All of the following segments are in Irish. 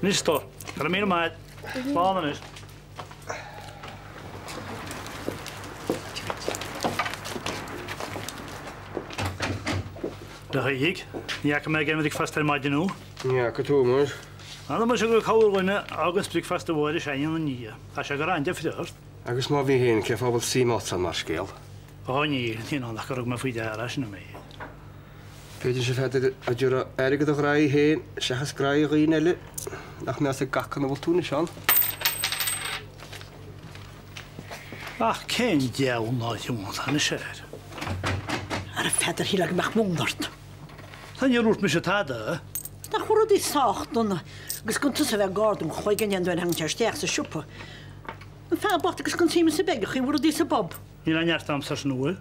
Nisto, kan meer maar. Plannen is. Daar ga ik. Ja, kan mij met ik vast helemaal nu. Ja, katoen, Dan moet je ook houden, August blik vast de woorden zijn en niet. Als je garant je verder. Agus má bhí héin ce fábal síátan mar scéal. Oh ní, tí nach go me faoi de sin mé. Féidir se feidir a dúra aige do raí héin sechas graí riile nach me a gachan bhil túna seán. Ach, cén deall ná júnt hanna sér. Ar a feidir hílag meach múndart. Tá je rút me se tada? Na chwrw di sachtun, agus gynta sa fe gordwm chwai ganyan dwi'n hang steach sa siwpa. Yn ffa bort agus gynta sy'n sa beg, chi wrw di sa bob. Ni'n anjart amser sy'n nwy?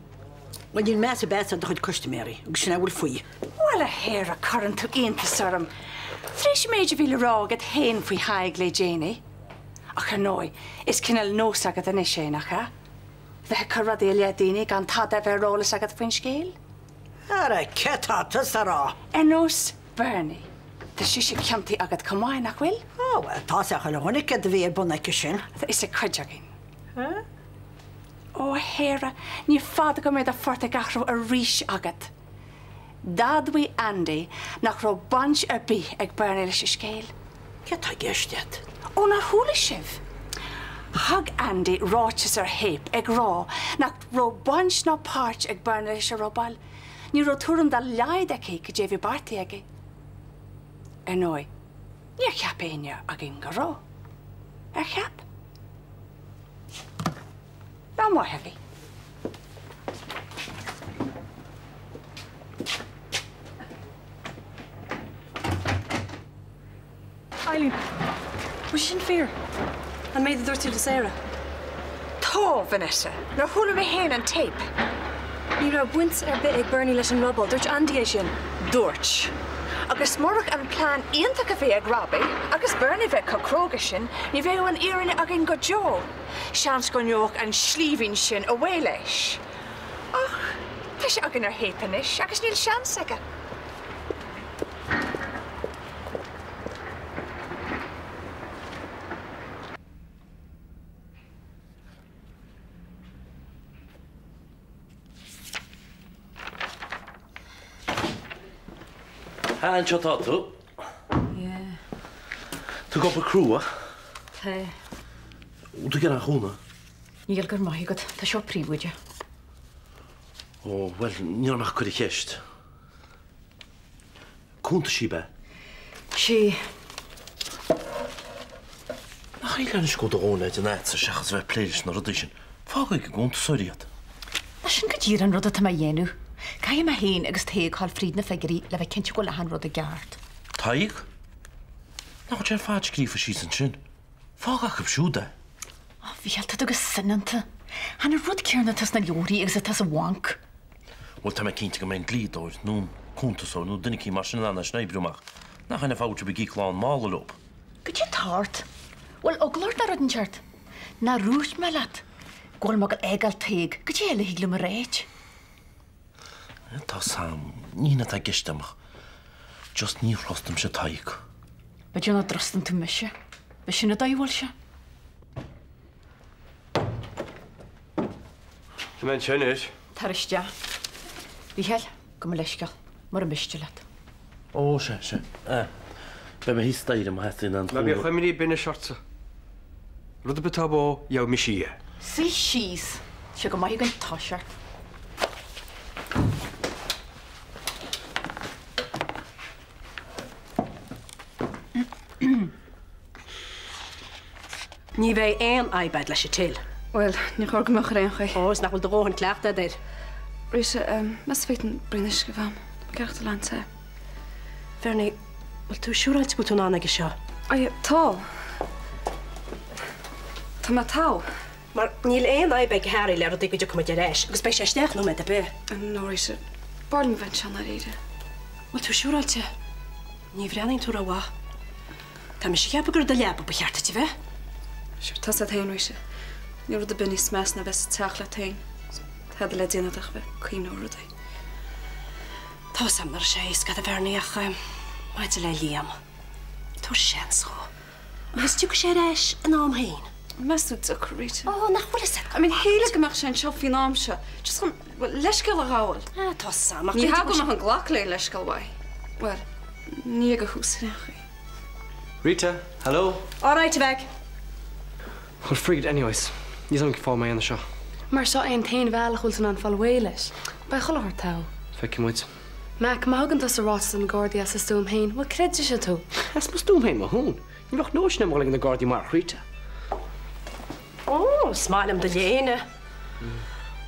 Wel, ni'n mes y beth yn dych customary, agus sy'n awr ffwy. Wel, a her a current to einta sarum. Thresh major vil rog at hen fwy haig le Janie. Ach noi, is cynnal nos agad yn eisiau nacha. Fe cyrraedd eiliad dini gan tada fe rolas agad fwy'n sgil. Ar a cetata sa ra. Enos Bernie. The shishi kyanti agad kamain ac wil? O, wel, ta sa chael hwn i gyd fi er bod na cysyn. The is a cwydjagin. O, hera, ni fad go med a ffordd ag achro a rish agad. Dadwi Andy nach ro bunch a bi ag Bernie le sgil. Ceta gestiad. O, na hwle sif. Hug Andy roches ar hip ag raw nach ro bunch na parch ag Bernie le robal. Ni ro turum da laid ag hi gyda fi barti ag hi. Noi, ni a chap einia ag un garo. A chap? Na mo hefi. Eileen, was she in fear? And made the door to Sarah. Tá, Vanessa. Na hwle me hen an tape. Ní ra buint ar bit ag Bernie leis an rubble, dúirt Andy é sin. Dúirt. Agus morach an plán ionta go bhé ag Robbie, agus Bernie bheith co cróga sin, ní bheith an iarna agin go Joe. Seans go neoch an slíbhín sin a bhé leis. Ach, tá sé agin ar hépanis, agus níl seans aige. Han shot out too. Yeah. To go op crew, hè? Hey. Hoe doe je dat gewoon? Níl gur maith agad, tá seo príomhide. Oh, wel, níl nach chuir cheist. Cúnta sí be? Sí. Ach, í lean is go dóna id an éit sa seachas bheith pléiris na rudí sin. Fága go gúnta soriad. Na sin go dír an rud a tá dhéanú. Caim a héin agus téag hall fríd na feigurí le bheith cinnte go lehan rud a geart. Taig? Na go tear fáid scrífa sí san sin. Fága go bsúda. Bhíalta agus sinnanta. Hanna rud cearna tas na leorí agus a tas a wank. Wel, tá me cínta go mewn glíd o'r nún cúnta so, nú dynnig í mar sin anna sneibrúmach. Na chainna fáte be gíc lán mála lób. Go dtí tart? Wel, oglart na rud an teart. Na rúis me leat. Gol mag egal téag, go dtí eile hígla mar réit. Tá sam, nína tá gistamach. Just ní rostam se taig. Ba dúna drostan tú meise. Ba sinna daihil se. Mae'n sianis. Tariste. Bhíhel, go me leisceal, mar a miste leat. O, se. Be me histair am hetin an Mae mi chwemini bin y siortsa. Rwyd y byta bo iaw mi si e. Sí síos, se go maith gan táseart. Ní bheith aibad leis til. Wel, ní chor go meach réon chu. Os nach bhfuil dóhan cleachta dir. Risa, mes féitin brinis go bham. Ceachta lean te. Fernie, bhfuil tú siúráid go tú nána go seo. Ai, tá. Tá me tá. Mar níl aibad háirí le rud go cumid réis, agus bei sé steach nó me a be. No, Risa, barlim bhain sean ar éide. Bhfuil tú siúráilte? Ní bhreaning tú ra bhá. Tá me sé cheappa gur do leabba ba cheartta ti bheith? Sure, tas a tain, Risa. Ní rud a bunní smes na bheits teach le tain. Tá le déanaach bheith cín ó rud é. Tá sam mar sé isgad a bhernaíach maid le líam. Tú séans cho. Agus tú go sé éis an am hain. Mesú a Rita. Ó nach bhfuil is I mean, héle goach sé an seo fin amse. Just go leiscail a gáil. Tá samach. Ní ha go an ghlach le leiscail bhaid. Well, ní go hús nach. Rita, hello. All right, beg. Well, freaked anyways. Ní an fá mé an seo. Mar seo ein tain bhealach húil an fallhhéiles. Ba choir tá. Feici muid. Mac mágan as a rás an Guardi as a stúm hain, bhil creidir se tú. Es mas stúm hain má hún. Ní bhach nóis na máling na Guardi mar Rita. Ó, smáilm de léine.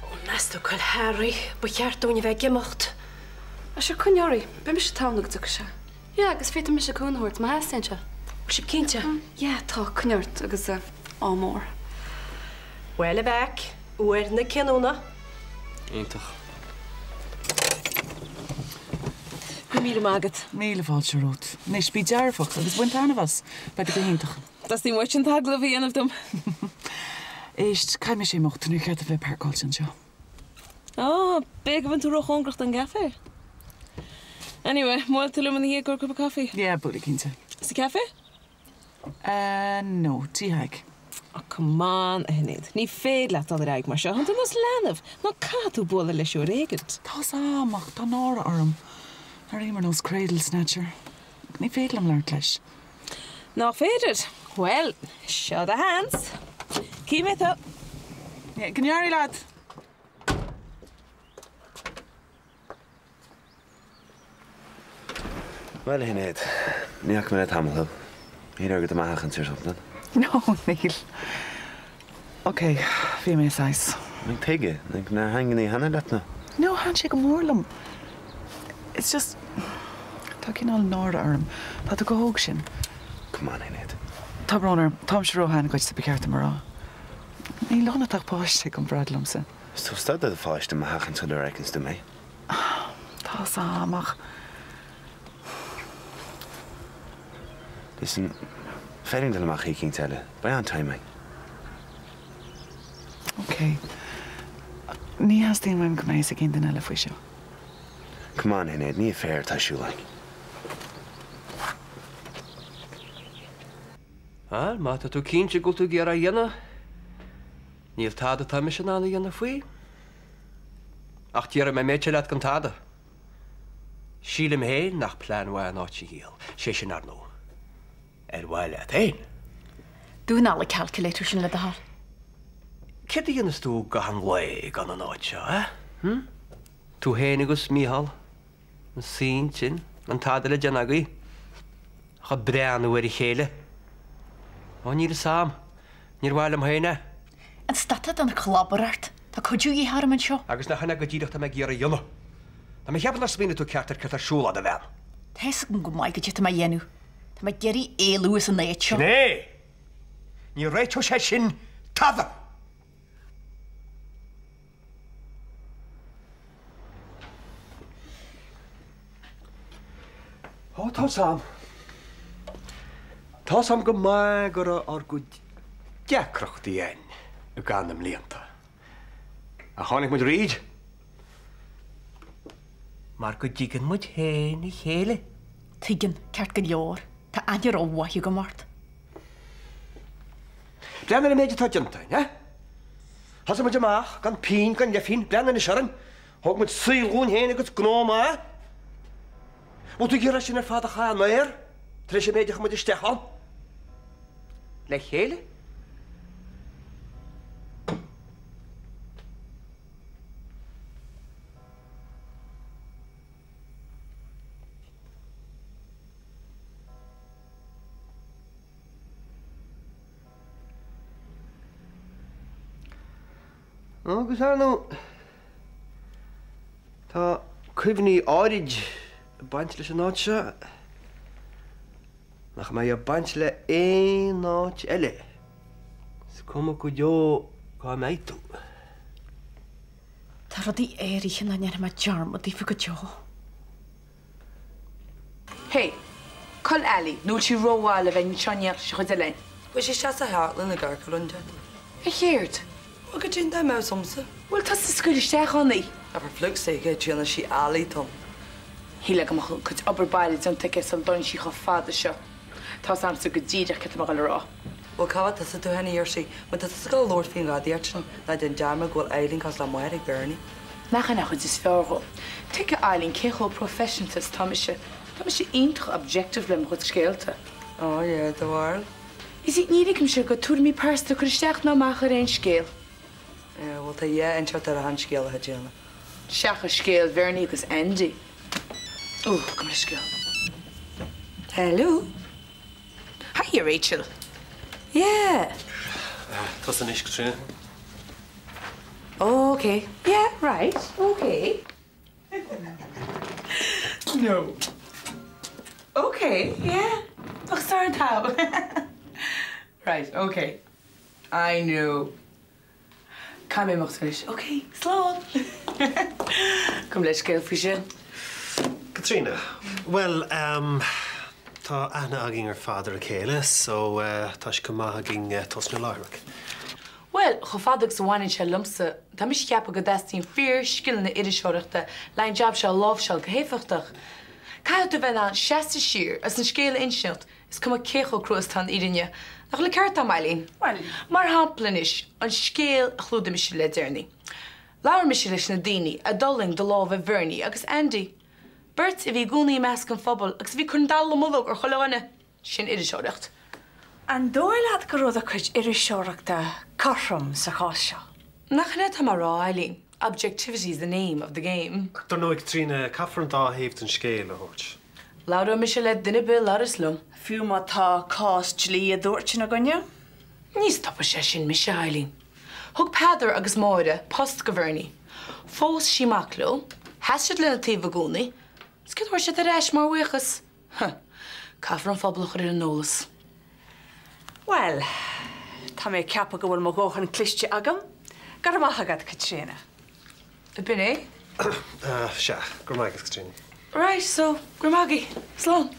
Ó, nestú chuil Harry, ba cheartúine bheith gimocht. A se chuneorí, be me se tánach du se. Ja, agus féta me se cúnhairt má heiste. Si cinnte? Ja, tá chuneart agus ámór. Well beg, uair na cinúna. Ítach. Míle mágad. Míle fáilte rút. Nes bí dearfacht agus buint anhas bei go héintach. Das tí muid an tagla bhí anamh dom. Éist caiimi sé mochtú cheart a bheith percáil an seo. Ó, be go bhain tú roch ongracht an gafe. Anyway, máil tú luman hí gur cup of coffee. Yeah, bula cinnte. Is the cafe? No, tíhaig. Oh, come on, Enid. Ní féad leat an raig mar seo, an tú nos lenamh. Nó catú bóla leis siú régant. Tá samach, tá nára orm. Ar émar nos cradle snatcher. Ní féad am leart leis. Ná féidir. Well, show the hands. Keep it up. Yeah, gynnyari lad. Wel, Enid, ní ac mynd haml. Hyn o'r gyda mahach yn sy'r sopnan. No, Neil. Okay, fi me sais. Mae'n tege, na hangin i hanna latna. No, handshake am morlum. It's just... Tá cyn all nára arm. Tá do go hóg sin. Come on, Enid. Tá brónar, Tom Shrohan goit sa becerta mará. Ní lona tach páiste go bradlum sa. Is tú stad a fáiste mahach yn sy'r reikens dy mei? Tá samach. Listen, failing dal mach hiking telle. By on timing. Okay. Ní has dyn mae'n gwneud ag un dyn ele fwy sio. Come on, Enid, ní fair ta siw like. Má tá tú cínte go tú ggéar a dhéana. Níl táda tá mis an anna dhéana faoi. Ach tíar me méte leat gan táda. Sílim héin nach plán bhain áit híal. Sé sin ar nó. Bhaile a tain. Dún alla calculator sin le a hall. Cid dhéanas tú go an le gan an áit seo, eh? Tú héin agus míhall. An sín sin, an táda le deanagaí. Cha breanú ar I chéile. Ó, níl sam. Níl bhaile am héine. An statad an collaborart. Tá codú í harm an seo. Agus na chana go ddíireachta me ggéar a dhéana. Tá me cheapan na smína tú ceartar ceartar siúla a bhean. Thesa go maiid go dtí ma dhéanú. Tá ma geirí éluas an éit seo. Né! Ní réitú sé sin táda. Ó, tá sam. Tá sam go mai gur ar go deacrochtaí ein a ganam líanta. A tháinig muid ríd. Mar go ddígan muid héin I chéile. Tuigeann ceart go leor. Tá aidir ó waithú go mart. Blean na méidir tá dintain, eh? Has muid amach, gan pín, gan lefín, blean na searan. Thug muid sílún héin agus gnóma. Bú tú ggéar sin ar fád a chaán mair? Tréis sé méidir muid isteachán? Le chéile? Agus arnú tá cuimhní áid baint leis an áit seo nach mé a baint le éon áit eile. Is cuma go deo gá méid tú. Tá rud I éirichan na near ma dearm a dífa go deo. Hey, col Ali, núl si róháil a bheith seaneach se chud lein. Bhui sé se a hálan na gar goúnte. I chéirt. Go dtí da me somsa? Bhfuil tá sa scuilisteach annaí. A bar flug sé go tíanana sí alaí tom. Híle go chud obair bailí an take san don si go fáda seo. Tá samsa go ddíideach go mar rá. Well, Cava, that's a two henny or she, but that's a go Lord Fing got the action. That didn't jam a go Eileen cause la moire Bernie. Nachan chud is feargo. Take a Eileen cecho professionals Thomas intro objective lem chud scéalte. Oh yeah, the world. Is it nídig im se go túrmi persta chuisteach na machar ein scéal? Yeah, well, the yeah, and shot a hand scale had Jenna. Seach a scéal Vernie agus Andy. Oh, come to scéal. Hello. Hi, Rachel. Yeah. That's an issue, Katrina. Okay. Yeah, right. Okay. No. Okay, yeah. Oh, sorry, Tao. Right, okay. I know. Come in, Mochtelish. Okay, slow. Come, let's go for you. Katrina, well, tá Anna agin ar father a chéile, so tá si go maith agin tosna láirach. Well, go fadag sa bhain se lumsa, tá mis ceappa go dastín fear skill na irisisiúireachta, lein job se láh se go héfachtach. Caiú do bheith an 60 siar as an scéal insealt is cum a cécho cruas tan irinne. Nach le ceart am Eileen. Well, mar haplanis an scéal a chlúda mis le déirni. Laura mis leis na daoine a dulling de láh a Vernie agus Andy. Bert, if you go near mask and fobble, because if you couldn't dal the mullock or Hollowana, shin irishoracht. And Doyle had Garoda Kridge irishorakta, Karsham, Sakasha. Nachnet Hamara, Eileen. Objectivity is the name of the game. I don't know, Katrina, Catherine da heeft een scale, hoort. Laura Michelet Dinnebill, Laura Slum. Few mata cost Lee a dorchin a gunya? Nis stop a session, Miss Eileen. Hug Pather agus Moira, post Gaverni. Fos Shimaklo, Hashid Linativa Guni. Skid war shit reis mar wichas. Catherine Fobloch in Nolas. Well, tá mé ceappa go bhfuil mo ggóchan cliste agam, gar maithagad Katrina. The binné? Se, gur maigus, Katrina. Right, so, Grimagi, Sloan.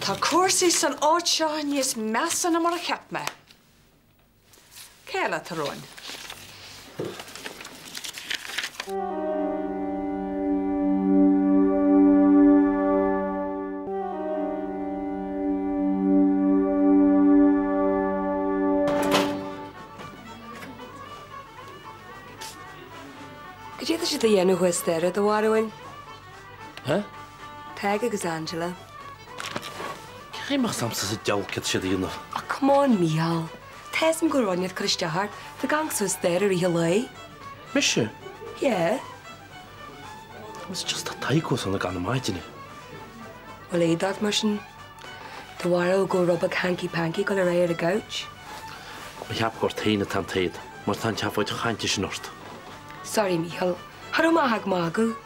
Tá cuasaí san áit seo níos measa na mar a cheap me. Céile tá roin. Gyd eisiau dy enw hwyster y dywarwyn? Huh? Peg agus Angela. Cai mach samsa sy dialcad sydd i yno. Oh, come on, Michal. Tes am gwroniad Christiahar, dy gang hwyster yr i hylai. Misha? Yeah. It's just a taikos on the gan maidini. Wel ei dat mysin. Dywarw go robag hanky-panky gol yr ei ar y gouch. Mae hap gwrt hein y tan teid. Mae'r tan chafoed chantis yn ort. Sorry, Michal. Haro mahag magw.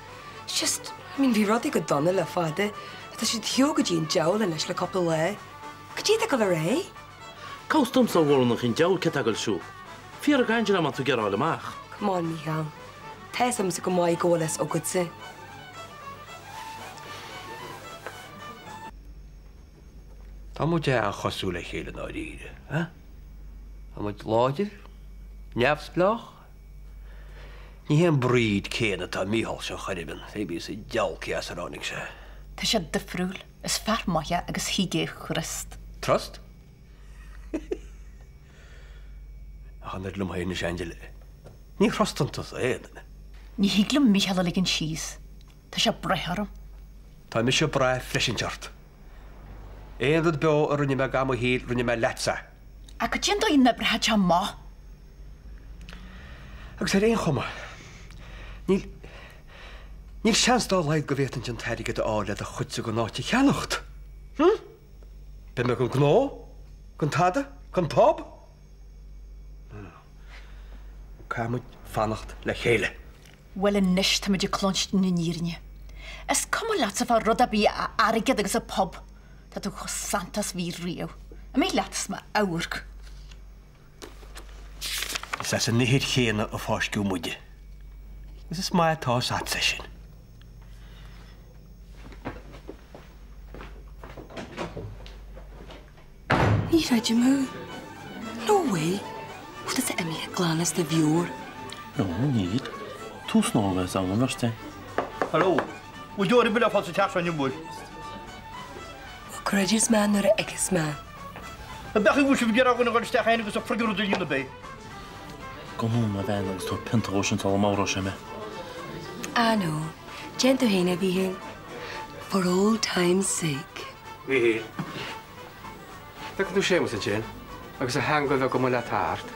It's just, fi rodi go donna le fade. Ydw sydd hiog ydi yn jawl yn eich le copl le. Gyd ag o'r ei? Caws dym sa wrn o'ch chi'n jawl cyt ag o'r siw. Fi'r ag Angela ma tu ger o'r mach. Come on, Michal. Tes am sy'n gymau goles o gydse. Tá mu de an chosú le chéile náíide, ha? Tá mu láidir, neamhsplach, ní hen bríd céna tá míhall se chariban, fébí sa dealci as aránig se. Tá sé difriúil, is fearmaithe agus hígé churist. Trust? A chan lum haine Angela. Ní chrostantas a éan. Ní híglum Michal ligin síos. Tá sé breitharm. Tá mi se breith freisinteart. Éad beo a runne me gam o híl runne me letsa. A go tín do i'n nebrethe te má. Agus ar éon chuma. Níl seans dá leid go bhétan tin teidig a áile a chutsa go náti cheannacht. Be me gon gnó? Gon tada? Gon pob? Caimid fannacht le chéile. Well in nish tá muidir clonst na níirne. Is cum leat a bh rudabí a airigad agus a pob. Dat ook santas wie rio. En mij laat het me ouwer. Is dat een niet geen of hartstikke moeite? Is het maar thuis uit session? Niet uit je moe. No way. Hoe dat ze Emmy glan is de viewer? No, niet. Toen snel we zangen, was het? Hallo. bhfuil deoir bile fáil sa teachráin bhfuil. Courageous man nor a egus man. A bechí bhúil si bhgear agna gáil steach agus a frigarú dúna bé. Go mú a bheith agus tú pintaóisian tá márá sé me. I know. Gentle héna bhí hin. For old time's sake. Bhí hí. Bheith tú sémas a Jane, agus a hangfuil bheith go mula táart.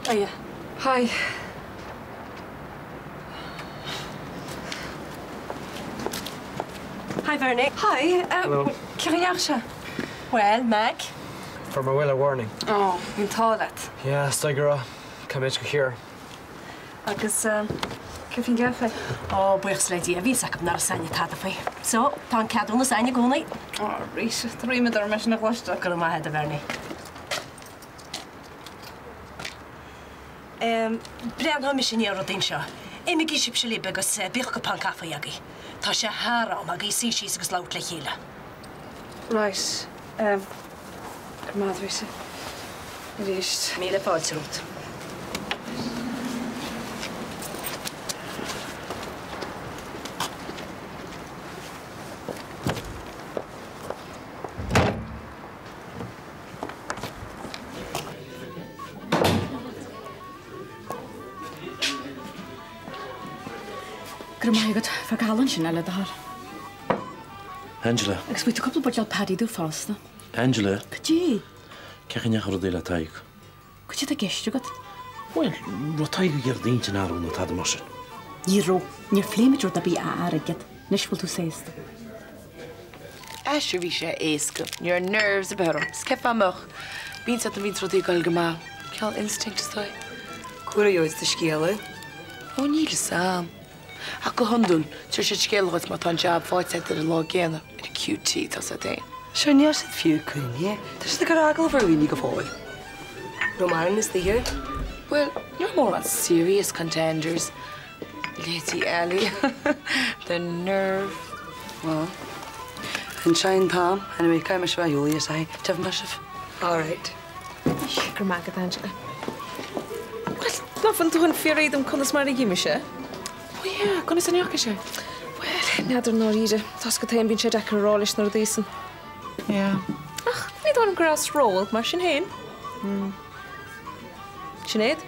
Hiya. Hi. Hi, Vernick. Hi. Hello. Curiacha. Well, Meg. For my will a warning. Oh, in toilet. Yeah, Stigera. Come in here. Agus, kif in gafe? Oh, buichs lady, a vis ac nar sanya cadafai. So, tan cadw na sanya gwni. Oh, rhys, drwy mynd ar ymwysyn y glwysdo. Gwrw ma hedd y ferni. Brian ho mission euro din sio. Emi gysib syli begos bych go pan caffa yagi. Ta se hara om ag i si sis agus laut le hila. Right. Gymad fi si. Rhys. Mile fawd srwt. Grymae gyd, ffa galan sy'n ala dahar. Angela. Ag sbwyt o cwbl bod jal padi dw ffos na. Angela. Gydji? Cech yn iach ar o deil a taig. Gydji da gestio gyd? Wel, ro taig gyr dyn ti'n arwn o tad y mosyn. Niro, ni'r fflim ydrodd a bi a arygyd. Nes fwyl tu seist. Asher vi sé éasca. Your nerves about him. Skep amach. Bín sa vín trodí gael gama. Ceall instinct stoi. Cura joid de sciala? O níl sam. A go hundul, tyr sé scialgat ma tan jab fáit set ar lá géna. Ar QT tas a dain. Sure níor sydd fiú cwni. Tys dy garagl fawr wyni gyfoi. Roman is the here? Well, you're more on serious contenders. Lady Ellie. The nerve. Well, yn Shine Palm, and I make my Julia say, Jeff Mashif. All right. Gymagad, Angela. Wel, nofyn dwi'n ffyrir am cwnas mar i gym eisiau. O ie, gwnes yn iach eisiau. Wel, nadr nôr i'r. Tas gyda fi'n siarad ac yn rôl eisiau nôr ddysyn. Ie. Ach, ni dwi'n gras rôl, mar sy'n hyn. Sy'n eid?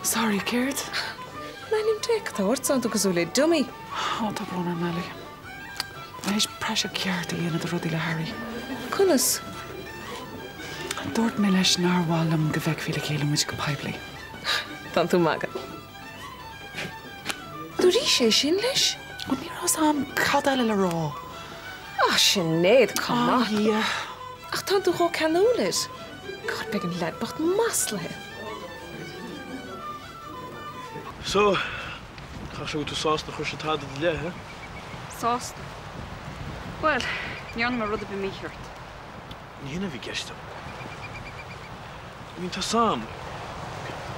Sorry, Gerd. Na, ni'n tek, ta wrth sa'n dwi'n gwswle dummy. O, da bron ar Nelly. Mae eich presio Gerd i yn y rwyd i le Harry. Cwnas? Dort me leis narwal am gyfeg fi le cael am wyt gypaibli. Dan dwi'n maga. Dwi'n eisiau sy'n leis? Ond ni ros am cadael y ro. Ah, sy'n eid, coma. Ah, ie. Ach, tan dwi'n chod canwlyd. God, beg yn led bocht mas le. So, ga zo te saas nog eens het hadden de le, hè? Saas? Wel, nian ma rwyd y bym i hirt. Ni hynna fi gestio. Mi'n ta sam.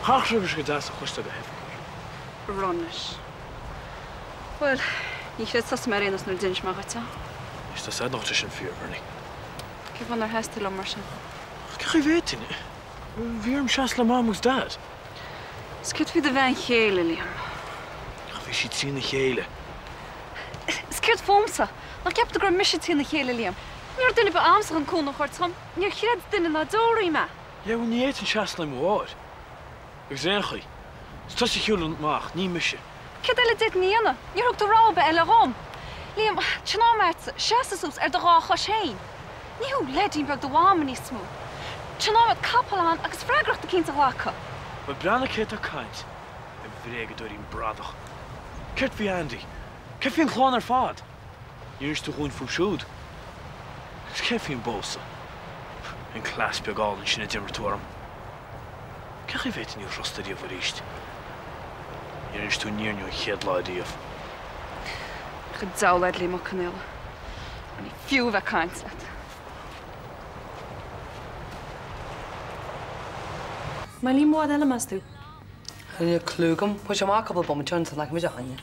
Hach rhywbeth gyda sa chwesta fe hefyd. Ronnish. Wel, ni chryd sas merin os nhw'n dynch ma gata. Is dat sad nog te zijn vuur, Bernie? Cyf o'n ar hes til om sy'n. Kijk je weten, hè? Wie hem chas la mam moest dat? Sgyd fi dy fe'n chele, Liam. Ach, wie ziet zien de gele. Sgyd fomsa. Nog heb de gram misje tin de chele, Liam. Ni'r dyn i ba amsach yn cwn o'ch ortom. Ni'r chryd dyn yn adori ma. Ja, we niet eten chas la moord. Ik zeg je. Stas je heel ontmaag, niet misje. Cyd ele dit ni yna. Ni'r hwg dy rabe ele rom. Liam, tjena met chas ys er dy rach os hein. Ni hw ledyn bag dy wam yn ismw. Tjena met kapelan agos fragrach dy cynt ag laka. Maar branden kent ook kant. En vregen door die bradig. Kert wie Andy. Kert wie een kleiner vaat. Je is toch gewoon voor schoot. Kert wie een bosse. Een klasp je gal en je net immer toren. Kijk je weten niet roste die voor is. Je is toen niet een head laat die af. Gedauwleid limo kaneel. En die few weg kant zet. Maar limo ad helemaal toe. En je klugum, wat je maakt op het bommetje, dan lijkt me zo aan je.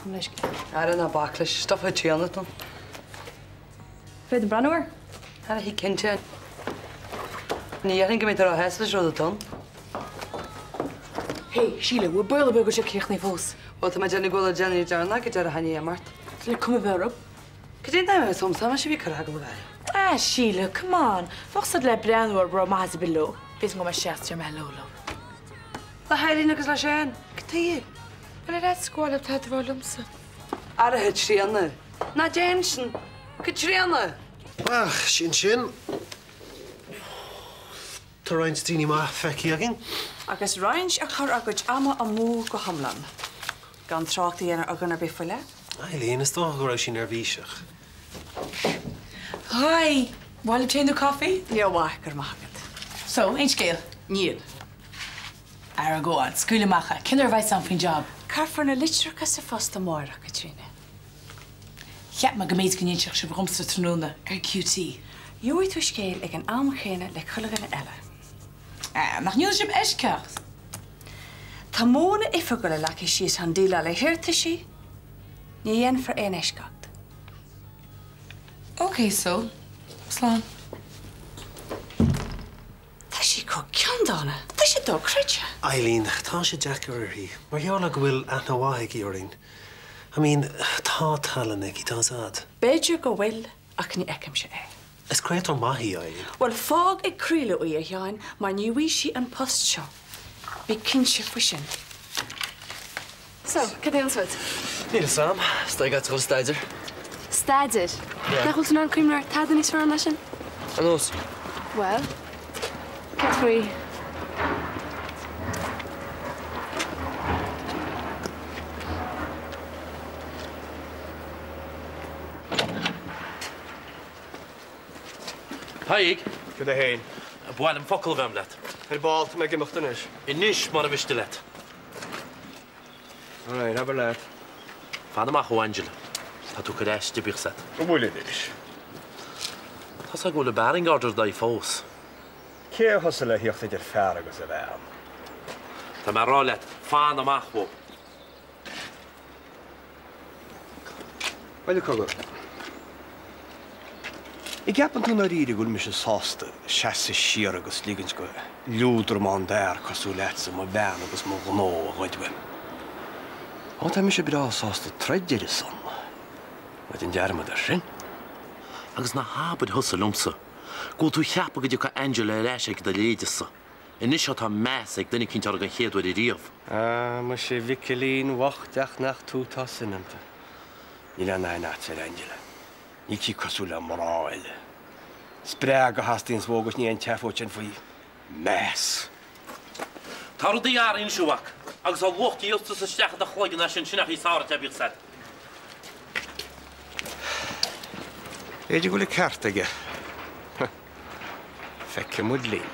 chum leis. Ar na baclis, stuff a tíanna. Fed an branúir? Ar hí cinnte. Ní dhéann go mé ar a heas ro ton. Hey, Sheila, we're boiling burger check hier niet vals. Wat ma Jenny gola Jenny jarna ke jar hani mart. Sle kom weer op. Ke dit nou soms maar je weer go bij. Ah, Sheila, come on. Wacht dat le branúir bro maar ze below. Wees nog maar chest je maar lolo. La heiline gus la shan. Ktie. Wel dat skool op het volumse. Ar het trianne. Na Jensen. Ke trianne. Ach, sin. Tá roinnt daoine má feici agin? Agus roinnt a chur agad ama a mú go hamlan. Gan trácht dhéana agan ar bifuile? Eileen, is toch go raibh sin nervíiseach. Hi, while you change the coffee? Ja, wacht, gur magad. So, een scale? Níl. Ar go an, scuile macha. Kinder weiß an fin job. Carfar na litrcha sa fasta móra, Katrina. Ja, maar gemeet genietjach se bromste tronúna ar QT. Jooi tú scéil ag an amchéine le chulagan eile. Nach níl sib eisceart. Tá móna ifa go le leci síos an díla le hirta sí, ní dhéan for éon eisceart. Okay, so. Slán. Tá sí có ceandána. Tá sí dó cruide. Eileen, tá sé Jackar hí. Mar heola go bhfuil athnahaigh íorín. I mean, tá talanna í tá sad. Beidir go bhfuil ach ní eicem se é. Is creator mahi, Eileen. Wel, fog ag críle o ar heáin, mar níhui si an post seo. Bhí cinse fa sin. So, cad é an suid? Níl sam, sta gait go staidir. Staidir? Nachhol tú an crimnar tadan is fear an sin? An os? Well, cad faoi. Haig. Good heen. Bwail am fokkel vem let. Her balt me gemochten is. Inish mar a viste let. Alright, have a lad. Fana ma ho Angela. Ta tu kresh de bixet. Bwil is. Ta sa go le baring order dai fós. Ke hosle hiocht idir fer agus a bhean. Ta ma rolet. Fana ma ho. Wel cogur. I gapan tú na ríri gúil mis a sásta, seasa siar agus lígans go lúdr man der cosú letsa ma ben agus ma gnó a ghaidwe. Á tá mis a bra sásta treidir is son. Wat in derma dar sin? Agus na habad husa lumsa. Gúil tú cheapa go ka Angela reis ag da léidisa. Inis tá mes ag dynnu cintar gan chéadú i riamh. Ma sé vicilín wachtach nach tú tasinanta. Níl na nat ar Angela. Iki cosúla moráil. Sprega hastins vógus ní an tefóin faoi mes. Tarú di ar in siúach, agus á luchtaí osta sa steachad a chloigan na sin sinach í sára te bíchsad. Éidir go le ceart aige. Feice mud lín.